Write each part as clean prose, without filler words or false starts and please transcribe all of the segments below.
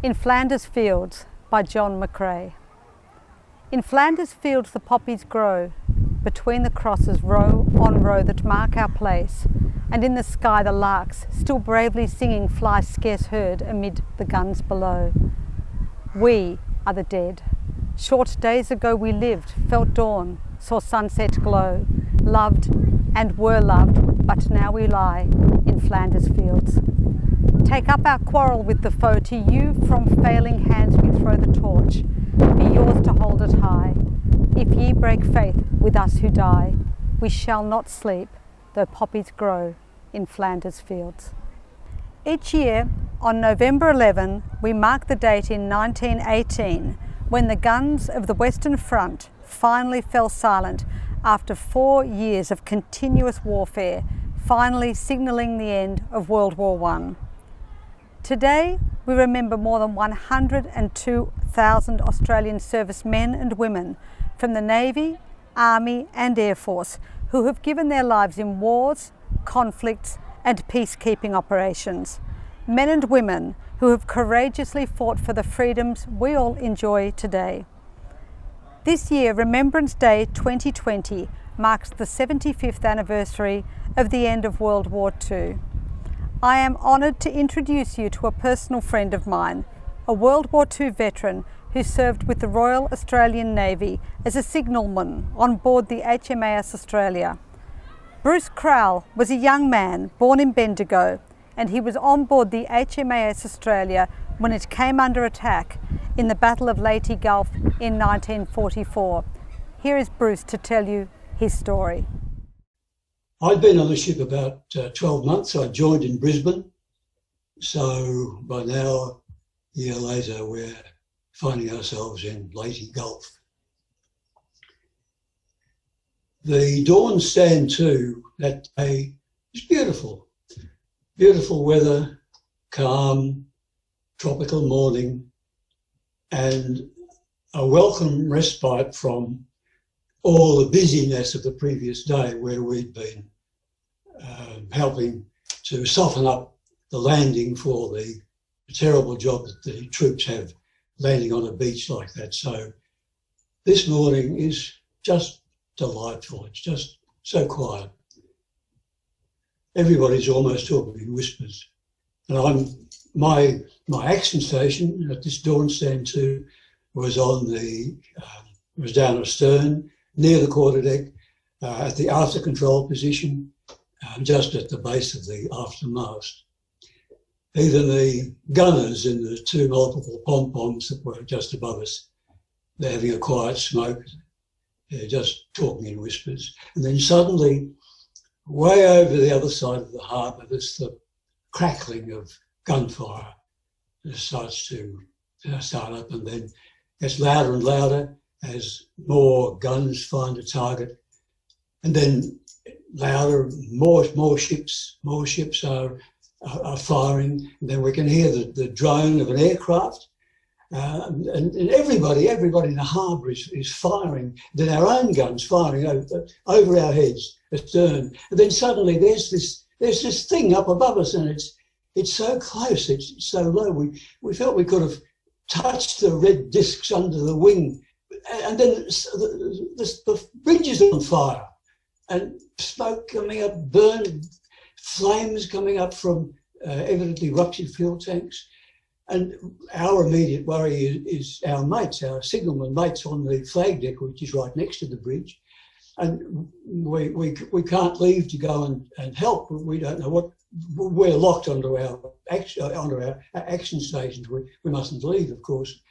In Flanders Fields by John McCrae. In Flanders Fields the poppies grow, between the crosses row on row that mark our place, and in the sky the larks, still bravely singing, fly scarce heard amid the guns below. We are the dead. Short days ago we lived, felt dawn, saw sunset glow, loved and were loved, but now we lie in Flanders Fields. Take up our quarrel with the foe, to you from failing hands we throw the torch, be yours to hold it high. If ye break faith with us who die, we shall not sleep, though poppies grow in Flanders Fields. Each year, on November 11, we mark the date in 1918, when the guns of the Western Front finally fell silent after 4 years of continuous warfare, finally signalling the end of World War I. Today, we remember more than 102,000 Australian servicemen and women from the Navy, Army and Air Force who have given their lives in wars, conflicts and peacekeeping operations. Men and women who have courageously fought for the freedoms we all enjoy today. This year, Remembrance Day 2020 marks the 75th anniversary of the end of World War II. I am honoured to introduce you to a personal friend of mine, a World War II veteran who served with the Royal Australian Navy as a signalman on board the HMAS Australia. Bruce Crowell was a young man born in Bendigo, and he was on board the HMAS Australia when it came under attack in the Battle of Leyte Gulf in 1944. Here is Bruce to tell you his story. I'd been on the ship about 12 months. I joined in Brisbane. So by now, a year later, we're finding ourselves in Leyte Gulf. The dawn stand to that day is beautiful. Beautiful weather, calm, tropical morning, and a welcome respite from all the busyness of the previous day, where we'd been helping to soften up the landing for the terrible job that the troops have landing on a beach like that. So this morning is just delightful. It's just so quiet. Everybody's almost talking in whispers. And my action station at this dawn stand too was was down astern, near the quarterdeck, at the after control position, just at the base of the aftermast. Even the gunners in the two multiple pom-poms that were just above us, they're having a quiet smoke. They're just talking in whispers. And then suddenly, way over the other side of the harbour, there's the crackling of gunfire that starts to start up, and then gets louder and louder as more guns find a target, and then louder, more ships are firing, and then we can hear the drone of an aircraft, and everybody in the harbour is firing, then our own guns firing over our heads astern, and then suddenly there's this thing up above us, and it's so close, it's so low, we felt we could have touched the red discs under the wing. And then the bridge is on fire, and smoke coming up, flames coming up from evidently ruptured fuel tanks. And our immediate worry is our mates, our signalman mates on the flag deck, which is right next to the bridge. And we can't leave to go and help. We don't know what. We're locked onto our action stations. We mustn't leave, of course.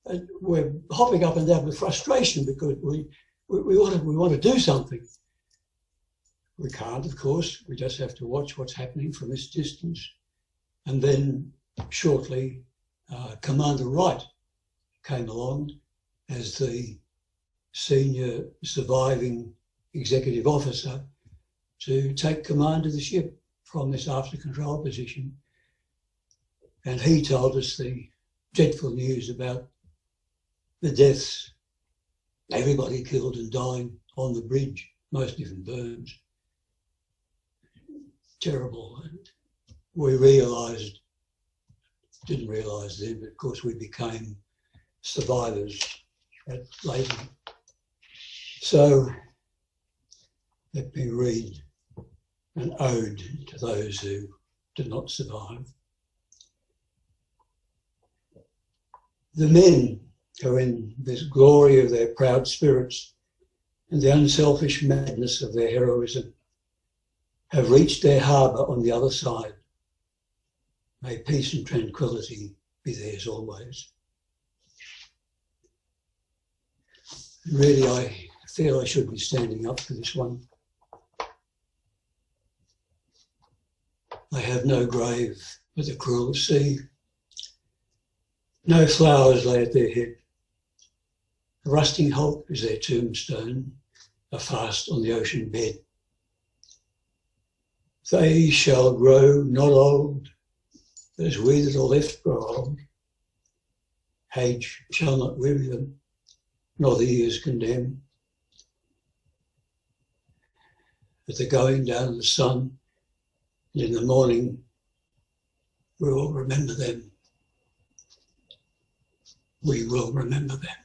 And we're hopping up and down with frustration because we want to do something. We can't, of course. We just have to watch what's happening from this distance. And then shortly, Commander Wright came along as the senior surviving executive officer to take command of the ship from this after control position. And he told us the dreadful news about the deaths, everybody killed and dying on the bridge, mostly from burns. Terrible. And we realised didn't realise then, but of course we became survivors later. So let me read an ode to those who did not survive. The men who, in this glory of their proud spirits and the unselfish madness of their heroism, have reached their harbour on the other side, may peace and tranquility be theirs always. Really, I feel I should be standing up for this one. They have no grave but the cruel sea. No flowers lay at their head. A rusting hulk is their tombstone, afast on the ocean bed. They shall grow not old, as we that are left grow old. Age shall not weary them, nor the years condemn. At the going down of the sun, and in the morning, we will remember them. We will remember them.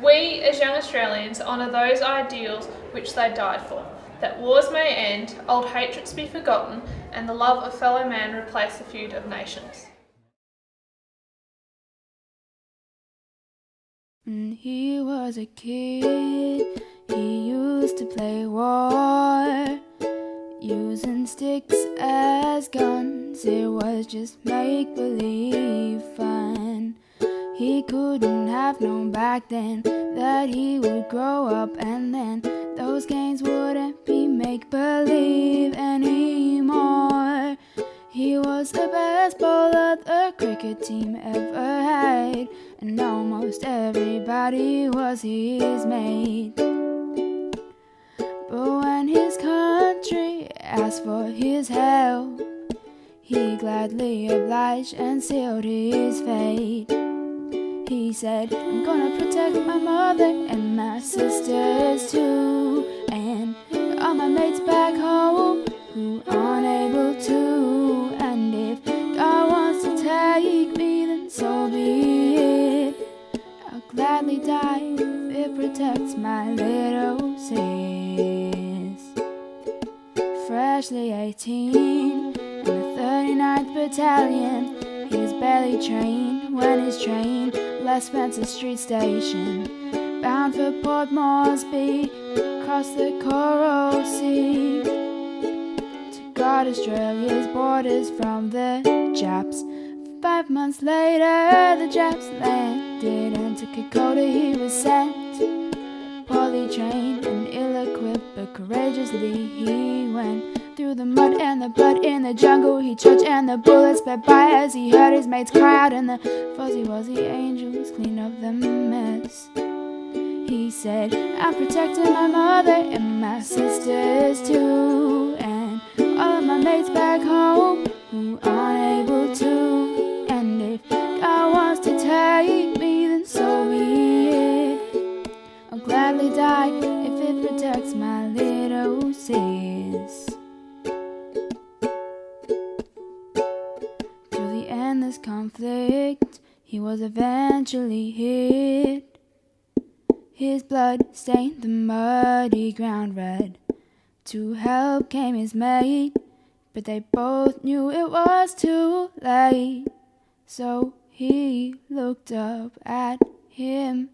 We, as young Australians, honour those ideals which they died for, that wars may end, old hatreds be forgotten, and the love of fellow man replace the feud of nations. When he was a kid, he used to play war, using sticks as guns. It was just make-believe fun. He couldn't have known back then that he would grow up, and then those games wouldn't be make-believe anymore. He was the best bowler the cricket team ever had, and almost everybody was his mate. But when his country asked for his help, he gladly obliged and sealed his fate. He said, I'm gonna protect my mother and my sisters too, and all my mates back home who aren't able to. And if God wants to take me, then so be it. I'll gladly die if it protects my little sis. Freshly 18 in the 39th Battalion, he was barely trained when his train left Spencer Street Station, bound for Port Moresby, across the Coral Sea, to guard Australia's borders from the Japs. 5 months later, the Japs landed, and to Kokoda he was sent. Poorly trained and ill-equipped, but courageously he went. Through the mud and the blood in the jungle he trudged, and the bullets sped by as he heard his mates cry out, and the fuzzy-wuzzy angels cleaned up the mess. He said, I'm protecting my mother and my sisters too, and all of my mates back home who aren't able to. And if God wants to take me, then so be it. I'll gladly die if it protects my little sis. Through the endless conflict, he was eventually hit. His blood stained the muddy ground red. To help came his mate, but they both knew it was too late. So he looked up at him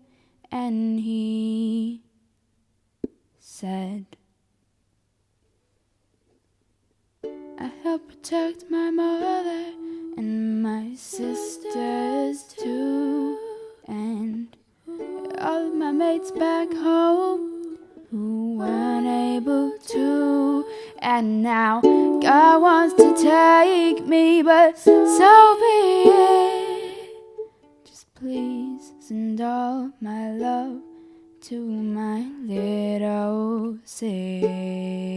and he said, I help protect my mother and my sisters too, and all of my mates back home who weren't able to. And now God wants to take me, but so be it. Just please send all my love to my little sis.